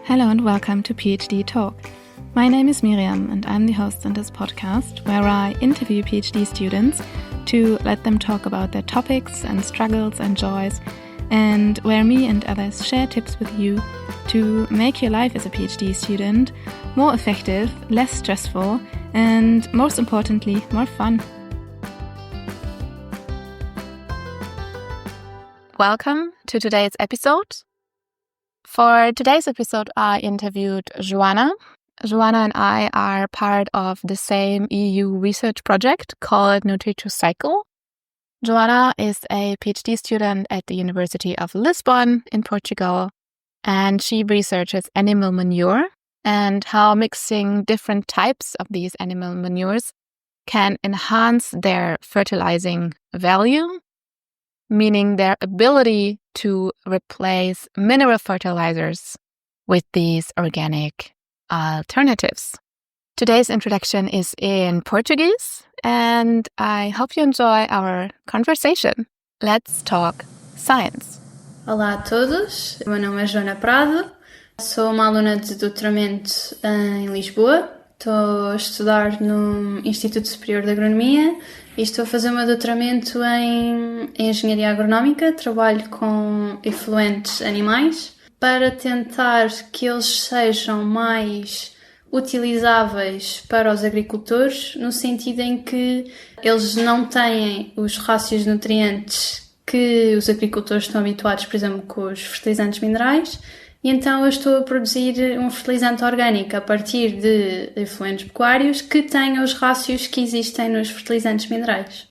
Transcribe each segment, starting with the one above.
Hello and welcome to PhDtalk. My name is Miriam and I'm the host in this podcast where I interview PhD students to let them talk about their topics and struggles and joys, and where me and others share tips with you to make your life as a PhD student more effective, less stressful, and most importantly, more fun. Welcome to today's episode. For today's episode, I interviewed Joana. Joana and I are part of the same EU research project called Nutri2Cycle. Joana is a PhD student at the University of Lisbon in Portugal, and she researches animal manure and how mixing different types of these animal manures can enhance their fertilizing value, meaning their ability to replace mineral fertilizers with these organic alternatives. Today's introduction is in Portuguese, and I hope you enjoy our conversation. Let's talk science. Olá a todos, meu nome é Joana Prado, sou uma aluna de doutoramento em Lisboa, estou a estudar no Instituto Superior de Agronomia e estou a fazer o meu doutoramento em Engenharia Agronómica. Trabalho com efluentes animais para tentar que eles sejam mais utilizáveis para os agricultores, no sentido em que eles não têm os rácios de nutrientes que os agricultores estão habituados, por exemplo, com os fertilizantes minerais, e então eu estou a produzir um fertilizante orgânico a partir de efluentes pecuários que tenham os rácios que existem nos fertilizantes minerais.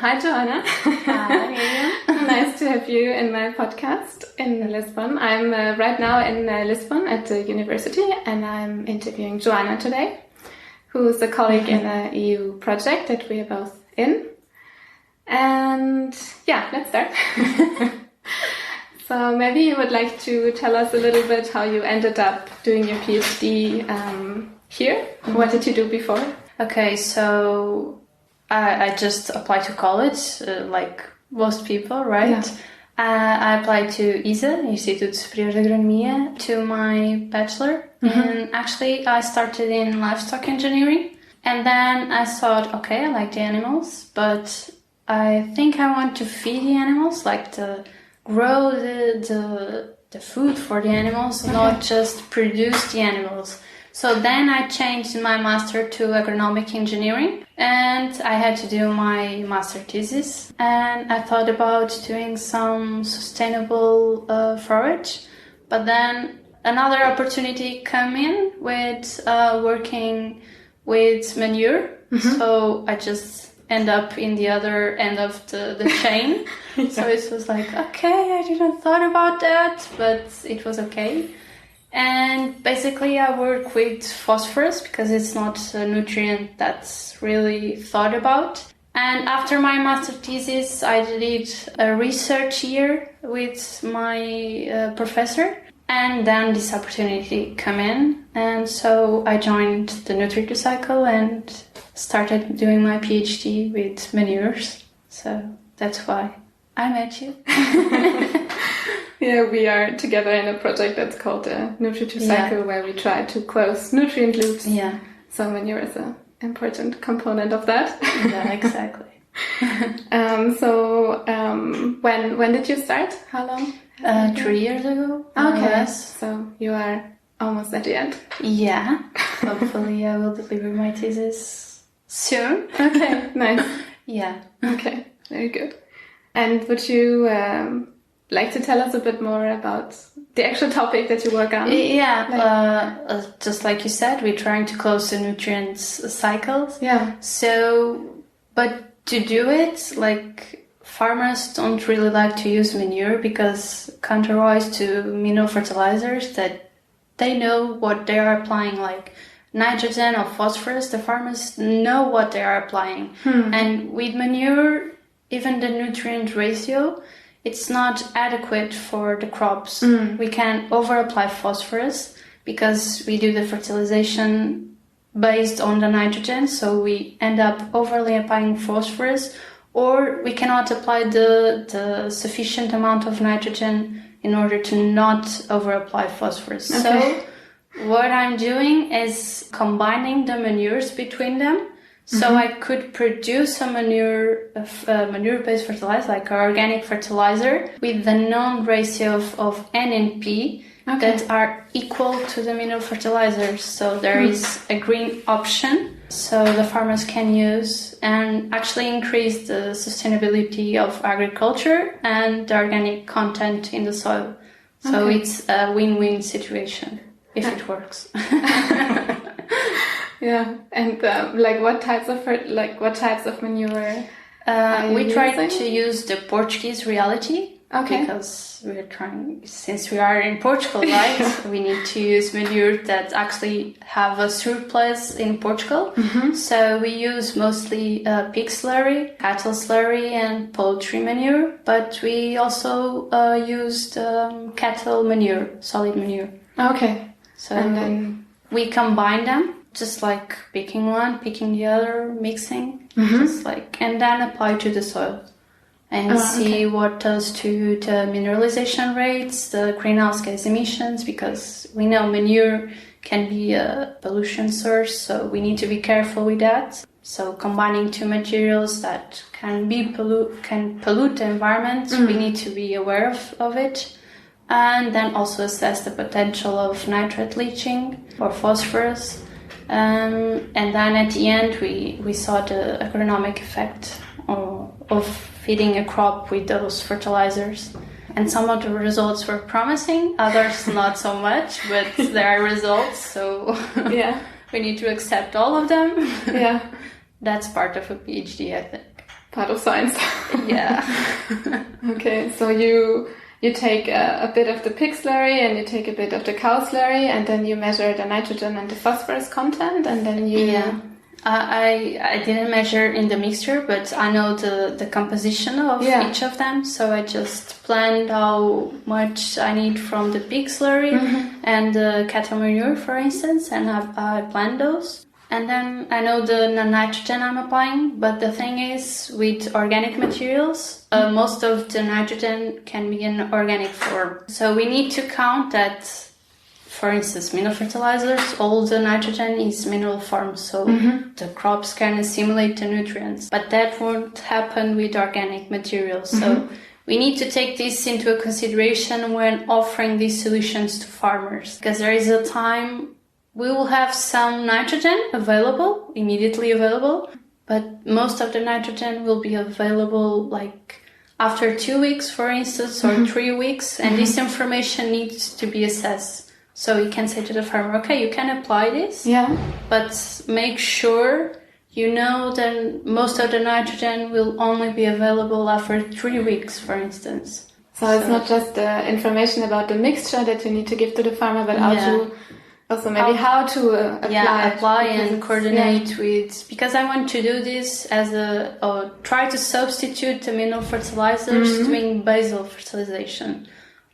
Hi, Joana. Hi. Nice to have you in my podcast in Lisbon. I'm right now in Lisbon at the university, and I'm interviewing Joana today, who's a colleague in a EU project that we are both in. And yeah, let's start. So maybe you would like to tell us a little bit how you ended up doing your PhD here. Mm-hmm. What did you do before? Okay, so I just applied to college, like most people, right? Yeah. I applied to ISA, Instituto Superior de Agronomia, to my bachelor. Mm-hmm. And actually I started in livestock engineering. And then I thought, okay, I like the animals, but I think I want to feed the animals, like grow the food for the animals, okay, not just produce the animals. So then I changed my master to agronomic engineering, and I had to do my master thesis, and I thought about doing some sustainable forage, but then another opportunity came in with working with manure. Mm-hmm. So I just end up in the other end of the chain. Yeah. So it was like, okay, I didn't thought about that, but it was okay. And basically I work with phosphorus because it's not a nutrient that's really thought about. And after my master thesis, I did a research year with my professor. And then this opportunity came in. And so I joined the Nutri2Cycle and started doing my PhD with manures. So that's why I met you. Yeah, we are together in a project that's called Nutri2Cycle, yeah, where we try to close nutrient loops. Yeah. So manure is an important component of that. Yeah, exactly. When did you start? How long? 3 years ago. Okay. Yes. So you are almost at the end. Yeah. Hopefully I will deliver my thesis soon. Okay, nice. Yeah. Okay, very good. And would you like to tell us a bit more about the actual topic that you work on? Yeah, just like you said, we're trying to close the nutrients cycles. Yeah. So, but to do it, like, farmers don't really like to use manure because contrary to mineral fertilizers that they know what they are applying, like nitrogen or phosphorus, the farmers know what they are applying. And with manure, even the nutrient ratio, it's not adequate for the crops. We can over-apply phosphorus because we do the fertilization based on the nitrogen, so we end up overly applying phosphorus, or we cannot apply the sufficient amount of nitrogen in order to not over-apply phosphorus. Okay. So what I'm doing is combining the manures between them. So I could produce a manure-based fertilizer, like an organic fertilizer, with the known ratio of N and P that are equal to the mineral fertilizers. So there is a green option, so the farmers can use and actually increase the sustainability of agriculture and the organic content in the soil. So it's a win-win situation if it works. Yeah, and what types of manure? We try to use the Portuguese reality because since we are in Portugal, right? We need to use manure that actually have a surplus in Portugal. So we use mostly pig slurry, cattle slurry, and poultry manure. But we also used cattle manure, solid manure. Okay. So and then we combine them. Just like picking one, picking the other, mixing, and then apply to the soil and see what does to the mineralization rates, the greenhouse gas emissions, because we know manure can be a pollution source, so we need to be careful with that. So combining two materials that can pollute the environment, we need to be aware of it. And then also assess the potential of nitrate leaching or phosphorus. And then at the end, we saw the agronomic effect of feeding a crop with those fertilizers. And some of the results were promising, others not so much, but there are results, so we need to accept all of them. Yeah. That's part of a PhD, I think. Part of science. Yeah. Okay, so you take a bit of the pig slurry and you take a bit of the cow slurry, and then you measure the nitrogen and the phosphorus content, and then you... Yeah. I didn't measure in the mixture, but I know the composition of each of them, so I just planned how much I need from the pig slurry and the cattle manure, for instance, and I planned those. And then I know the nitrogen I'm applying, but the thing is, with organic materials, most of the nitrogen can be in organic form. So we need to count that, for instance, mineral fertilizers, all the nitrogen is mineral form, so the crops can assimilate the nutrients. But that won't happen with organic materials. So we need to take this into consideration when offering these solutions to farmers, because there is a time we will have some nitrogen immediately available, but most of the nitrogen will be available like after 2 weeks, for instance, or 3 weeks, and this information needs to be assessed. So you can say to the farmer, okay, you can apply this, but make sure you know that most of the nitrogen will only be available after 3 weeks, for instance. So it's not just the information about the mixture that you need to give to the farmer, but also maybe how to apply and coordinate with, because I want to do this as try to substitute the mineral fertilizers doing basal fertilization,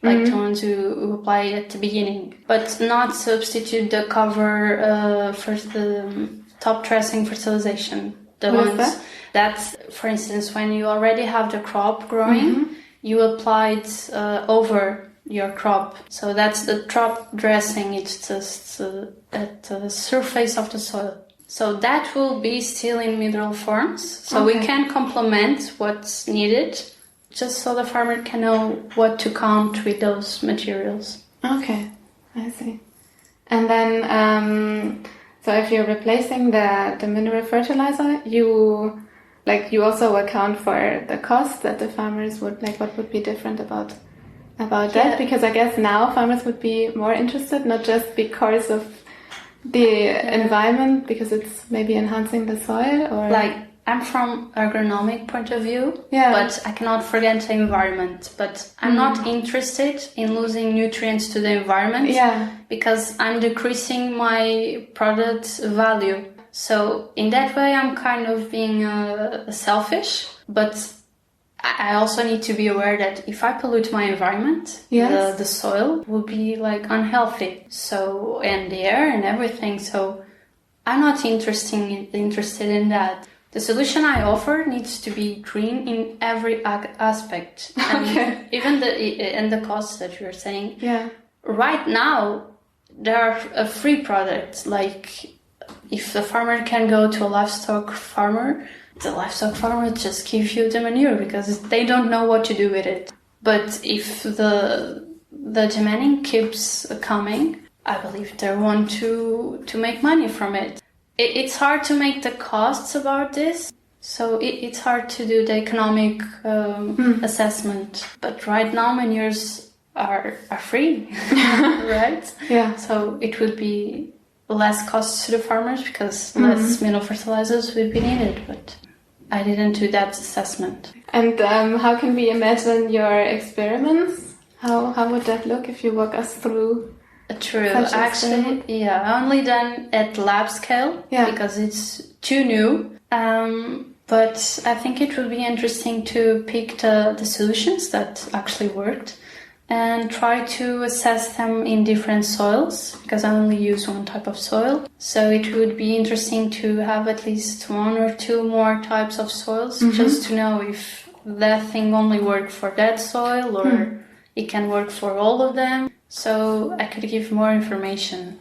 like the ones who apply at the beginning, but not substitute the cover for the top dressing fertilization. The what ones is that's, for instance, when you already have the crop growing, you apply it over your crop. So that's the top dressing. It's just at the surface of the soil. So that will be still in mineral forms. So we can complement what's needed, just so the farmer can know what to count with those materials. Okay, I see. And then, so if you're replacing the mineral fertilizer, you also account for the cost that the farmers would, what would be different about that? Because I guess now farmers would be more interested, not just because of the environment, because it's maybe enhancing the soil, or I'm from agronomic point of view, but I cannot forget the environment. But I'm not interested in losing nutrients to the environment because I'm decreasing my product value. So in that way, I'm kind of being selfish, but I also need to be aware that if I pollute my environment, the soil will be unhealthy. So, and the air and everything. So I'm not interested in that. The solution I offer needs to be green in every aspect. And even the costs that you're saying. Yeah. Right now, there are free products. Like, if the farmer can go to a livestock farmer, the livestock farmer just gives you the manure because they don't know what to do with it. But if the demanding keeps coming, I believe they want to make money from it. It's hard to make the costs about this, so it's hard to do the economic assessment. But right now, manures are free, right? Yeah. So it would be less costs to the farmers because less mineral fertilizers would be needed. But I didn't do that assessment. And how can we imagine your experiments? How would that look if you walk us through? True. Actually, I only done at lab scale because it's too new. But I think it would be interesting to pick the solutions that actually worked and try to assess them in different soils because I only use one type of soil. So it would be interesting to have at least one or two more types of soils just to know if that thing only worked for that soil or it can work for all of them. So I could give more information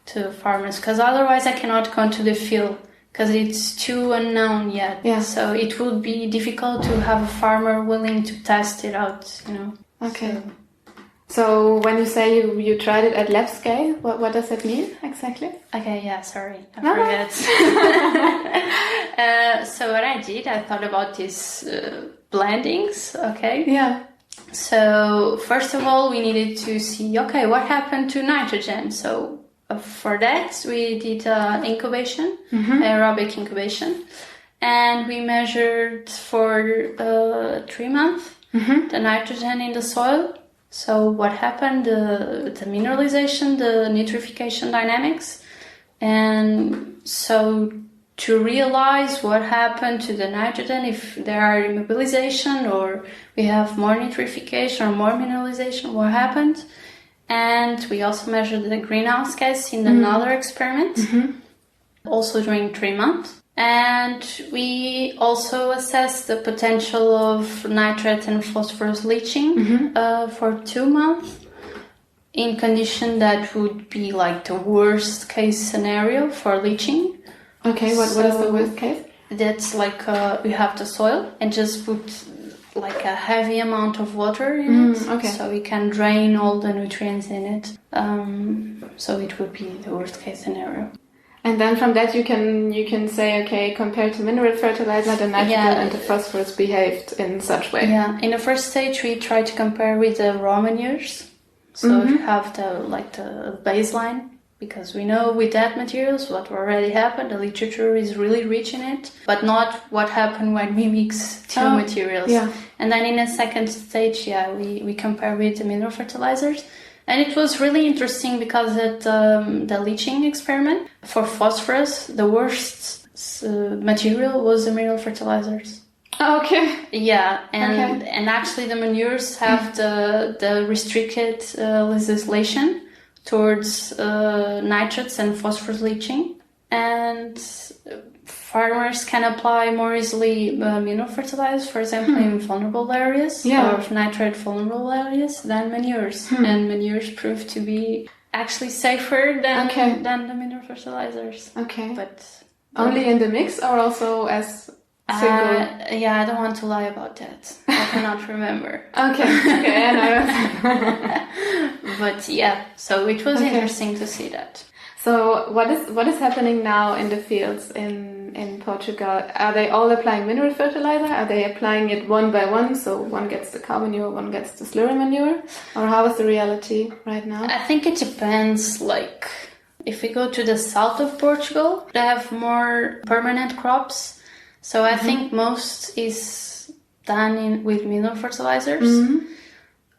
to farmers because otherwise I cannot go to the field because it's too unknown yet. Yeah. So it would be difficult to have a farmer willing to test it out, you know. Okay. So when you say you tried it at lab scale, what does that mean exactly? Okay, yeah, sorry, I forget. So what I did, I thought about these blendings, okay? Yeah. So first of all, we needed to see, okay, what happened to nitrogen? So for that, we did incubation, aerobic incubation, and we measured for 3 months the nitrogen in the soil. So what happened, the mineralization, the nitrification dynamics. And so to realize what happened to the nitrogen, if there are immobilization or we have more nitrification or more mineralization, what happened. And we also measured the greenhouse gas in another experiment, also during 3 months. And we also assessed the potential of nitrate and phosphorus leaching for 2 months in condition that would be like the worst case scenario for leaching. Okay, what is the worst case? That's like we have the soil and just put like a heavy amount of water in it, okay. So we can drain all the nutrients in it. So it would be the worst case scenario. And then from that you can say, okay, compared to mineral fertilizer, the nitrogen and the phosphorus behaved in such way. Yeah, in the first stage we try to compare with the raw manures. So to have the baseline, because we know with that materials what already happened, the literature is really rich in it, but not what happened when we mix two materials. Yeah. And then in a second stage, we compare with the mineral fertilizers. And it was really interesting because at the leaching experiment, for phosphorus, the worst material was the mineral fertilizers. Okay. Yeah, and actually the manures have the restricted legislation towards nitrates and phosphorus leaching. And farmers can apply more easily mineral fertilizers, for example, in vulnerable areas or nitrate vulnerable areas than manures. And manures prove to be actually safer than the mineral fertilizers. Okay. But only in the mix or also as single? I don't want to lie about that. I cannot remember. Okay, I know. But yeah, so it was interesting to see that. So what is happening now in the fields in Portugal? Are they all applying mineral fertilizer? Are they applying it one by one? So one gets the cow manure, one gets the slurry manure? Or how is the reality right now? I think it depends. Like, if we go to the south of Portugal, they have more permanent crops. So I think most is done with mineral fertilizers.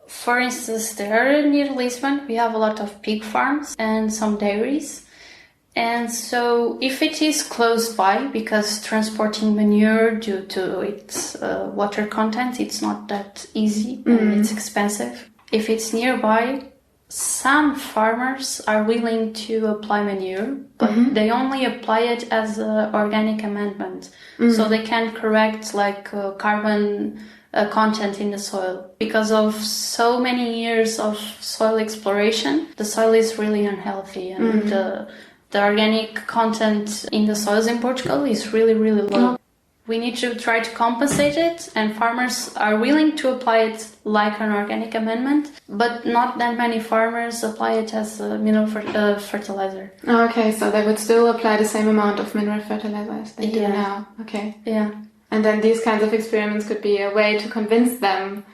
For instance, there near Lisbon, we have a lot of pig farms and some dairies. And so if it is close by, because transporting manure due to its water content, it's not that easy and it's expensive. If it's nearby, some farmers are willing to apply manure, but they only apply it as an organic amendment. So they can correct like carbon content in the soil. Because of so many years of soil exploration, the soil is really unhealthy, and the organic content in the soils in Portugal is really, really low. We need to try to compensate it, and farmers are willing to apply it like an organic amendment, but not that many farmers apply it as a mineral fertilizer. Okay, so they would still apply the same amount of mineral fertilizer as they do now. Okay. Yeah. And then these kinds of experiments could be a way to convince them,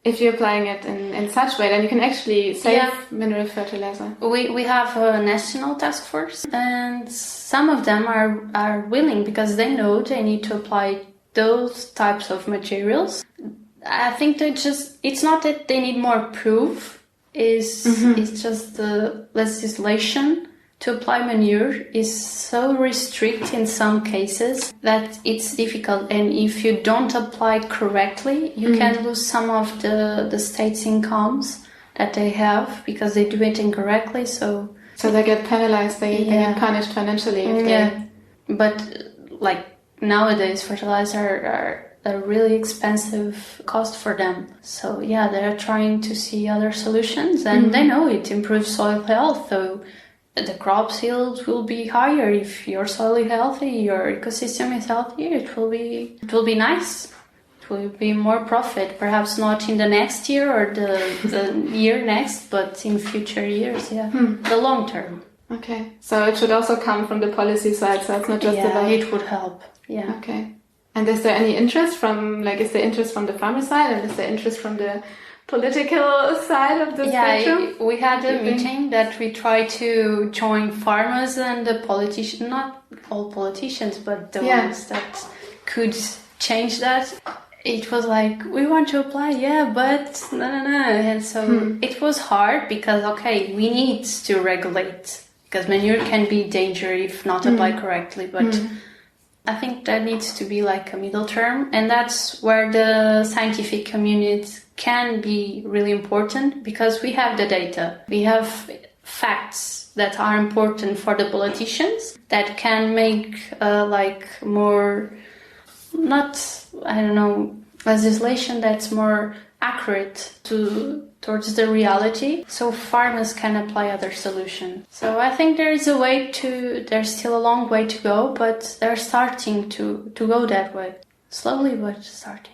if you're applying it in such way, then you can actually save mineral fertilizer. We have a national task force, and some of them are willing because they know they need to apply those types of materials. I think it's not that they need more proof, it's just the legislation to apply manure is so restricted in some cases that it's difficult, and if you don't apply correctly, you can lose some of the state's incomes that they have because they do it incorrectly. So they get penalized, they get punished financially. But like nowadays, fertilizer are a really expensive cost for them. So they're trying to see other solutions, and they know it improves soil health. So the crop yield will be higher if your soil is healthy, your ecosystem is healthy. It will be nice. It will be more profit. Perhaps not in the next year or the year next, but in future years. The long term. Okay, so it should also come from the policy side. So it's not just about. It would help. Yeah. Okay. And is there any interest from the farmer side, and is there interest from the political side of the spectrum? We had a meeting that we tried to join farmers and the politicians, not all politicians, but the ones that could change that. It was like, we want to apply, but no. And so it was hard because, we need to regulate, because manure can be dangerous if not applied correctly, but I think there needs to be like a middle term, and that's where the scientific community can be really important, because we have the data. We have facts that are important for the politicians that can make more, legislation that's more accurate towards the reality, so farmers can apply other solutions. So I think there's still a long way to go, but they're starting to go that way. Slowly, but starting.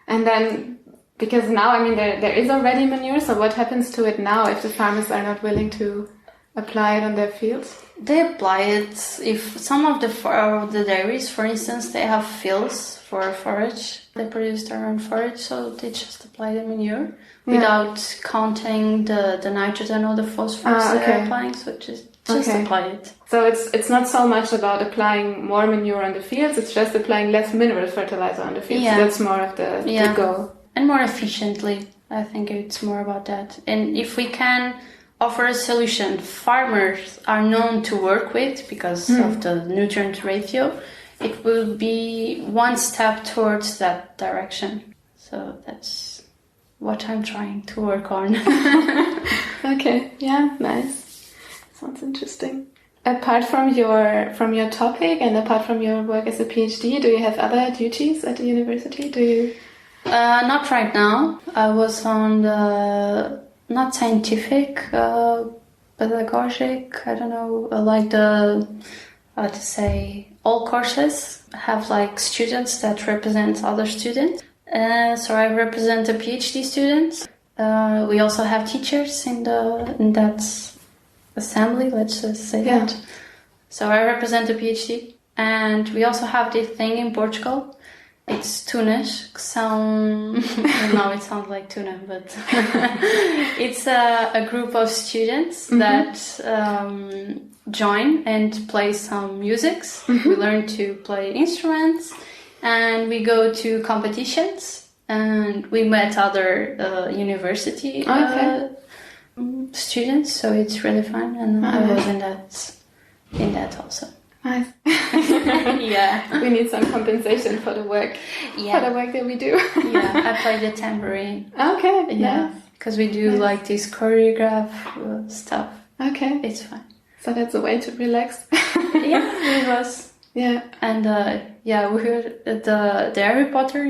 And then, because now, there is already manure, so what happens to it now if the farmers are not willing to apply it on their fields? They apply it. If some of the dairies, for instance, they have fields for forage, they produce their own forage, so they just apply the manure without counting the nitrogen or the phosphorus they're applying, so just apply it. So it's not so much about applying more manure on the fields, it's just applying less mineral fertilizer on the fields. So that's more of the goal. And more efficiently. I think it's more about that. And if we can offer a solution farmers are known to work with because of the nutrient ratio, it will be one step towards that direction. So that's what I'm trying to work on. Okay, nice. Sounds interesting. Apart from your topic and apart from your work as a PhD, do you have other duties at the university? Do you? Not right now. I was on the not scientific, pedagogic. I don't know, all courses have like students that represent other students. So I represent the PhD students. We also have teachers in that assembly, let's just say that. So I represent the PhD, and we also have this thing in Portugal. It's tunas, que são... No, it sounds like tuna, but it's a group of students that join and play some musics. We learn to play instruments, and we go to competitions, and we met other university students, so it's really fun, and I was in that also. Nice. Yeah. We need some compensation for the work. For the work that we do. I play the tambourine. Okay. Yeah. because we do like this choreograph stuff. Okay. It's fun. So that's a way to relax. Yeah, it was. Yeah. And we heard the Harry Potter,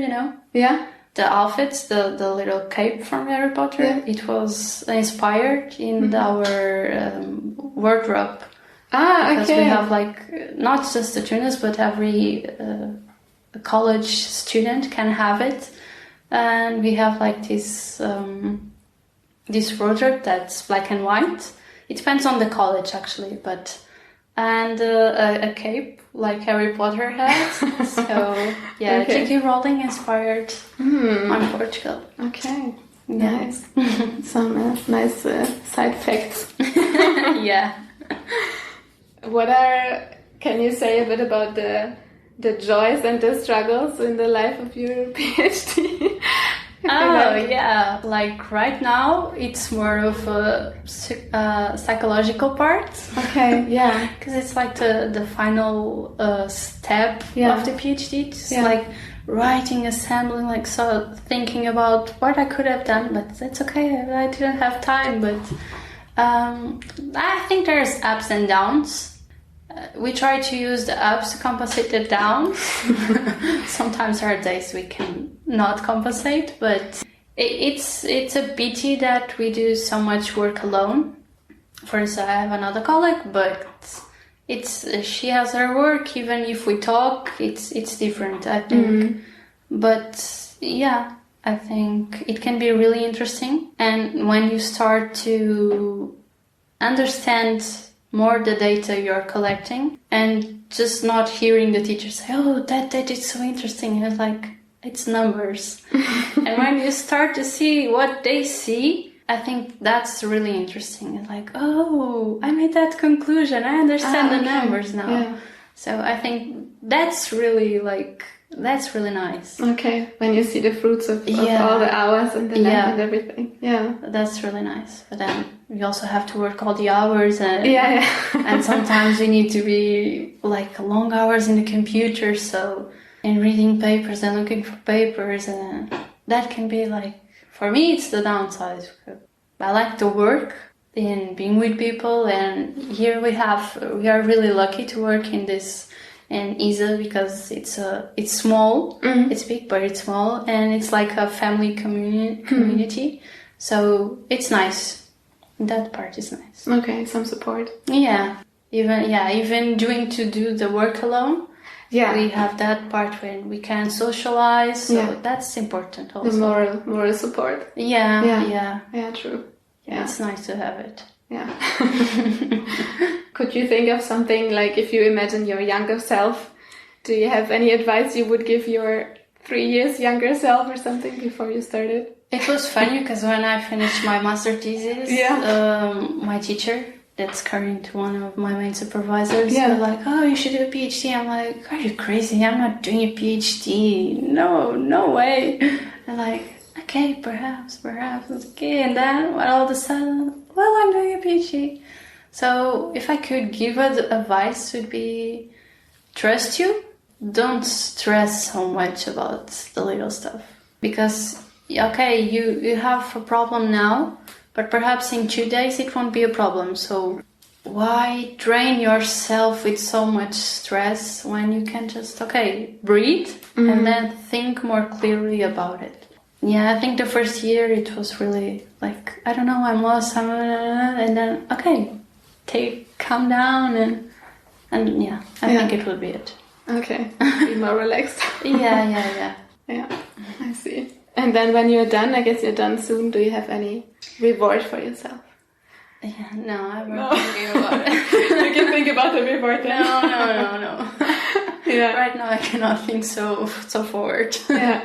Yeah. The outfits, the little cape from Harry Potter. Yeah. It was inspired in our wardrobe. Because we have like not just the tuners, but every college student can have it, and we have like this wardrobe that's black and white. It depends on the college actually, and a cape like Harry Potter has. So yeah, J.K. Rowling inspired on Portugal. Okay, nice. Some nice side facts. Yeah. Can you say a bit about the joys and the struggles in the life of your PhD? Yeah, like right now it's more of a psychological part. Okay, yeah. Because it's like the final step of the PhD. It's like writing, assembling, like thinking about what I could have done, but it's okay, I didn't have time. But I think there's ups and downs. We try to use the ups to compensate the downs. Sometimes there are days we can not compensate, but it's a pity that we do so much work alone. For instance, I have another colleague, but she has her work. Even if we talk, it's different, I think. But yeah, I think it can be really interesting. And when you start to understand more the data you're collecting and just not hearing the teacher say, oh, that data is so interesting. It's like, it's numbers. And when you start to see what they see, I think that's really interesting. It's like, oh, I made that conclusion. I understand the numbers now. Yeah. So I think that's really nice. Okay, when you see the fruits of all the hours and the lab and everything. Yeah. That's really nice. But then we also have to work all the hours and and sometimes we need to be like long hours in the computer, and reading papers and looking for papers, and that can be like, for me it's the downside. I like to work in being with people, and here we are really lucky to work in ISA because it's small. It's big but it's small, and it's like a family community. So it's nice. That part is nice. Okay, some support. Yeah, even to do the work alone. Yeah, we have that part when we can socialize. So that's important also. The moral support. Yeah, true. Yeah, it's nice to have it. Yeah. Could you think of something, like if you imagine your younger self, do you have any advice you would give your 3 years younger self or something before you started? It was funny because when I finished my master thesis, my teacher, that's current one of my main supervisors, was like, oh, you should do a PhD. I'm like, are you crazy? I'm not doing a PhD. No way. I'm like, okay, perhaps. Okay, and then all of a sudden, well, I'm doing a PhD. So if I could give advice, would be trust you. Don't stress so much about the little stuff. Because, okay, you have a problem now, but perhaps in 2 days it won't be a problem. So why drain yourself with so much stress when you can just, breathe and then think more clearly about it. Yeah, I think the first year it was really like, I don't know, I'm lost, and then, calm down and I think it will be it. Okay, be more relaxed. Yeah. Yeah, I see. And then when you're done, I guess you're done soon, do you have any reward for yourself? Yeah, no, I'm not thinking about it. You can think about the reward then. No. Yeah. Right now I cannot think so forward. Yeah.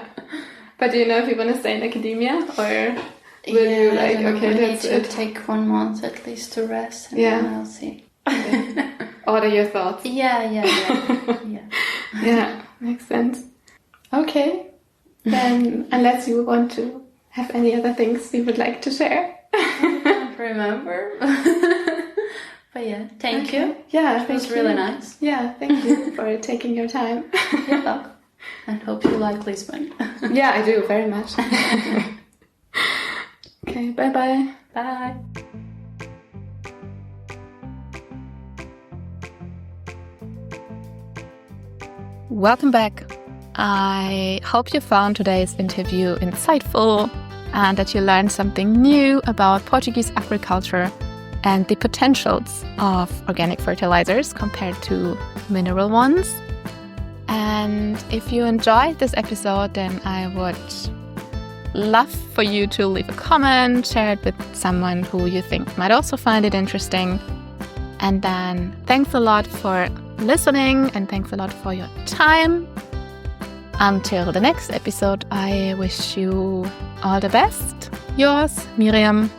But do you know if you want to stay in academia, or will you I need to take 1 month at least to rest, and then I'll see. Okay. Order your thoughts. Yeah. Yeah, makes sense. Okay. Then, unless you want to have any other things you would like to share. I don't remember. But yeah, thank you. Yeah, it was really nice. Yeah, thank you for taking your time. Yeah. And hope you like Lisbon. Yeah, I do, very much. Okay, bye-bye. Bye. Welcome back. I hope you found today's interview insightful and that you learned something new about Portuguese agriculture and the potentials of organic fertilizers compared to mineral ones. And if you enjoyed this episode, then I would love for you to leave a comment, share it with someone who you think might also find it interesting. And then thanks a lot for listening and thanks a lot for your time. Until the next episode, I wish you all the best. Yours, Miriam.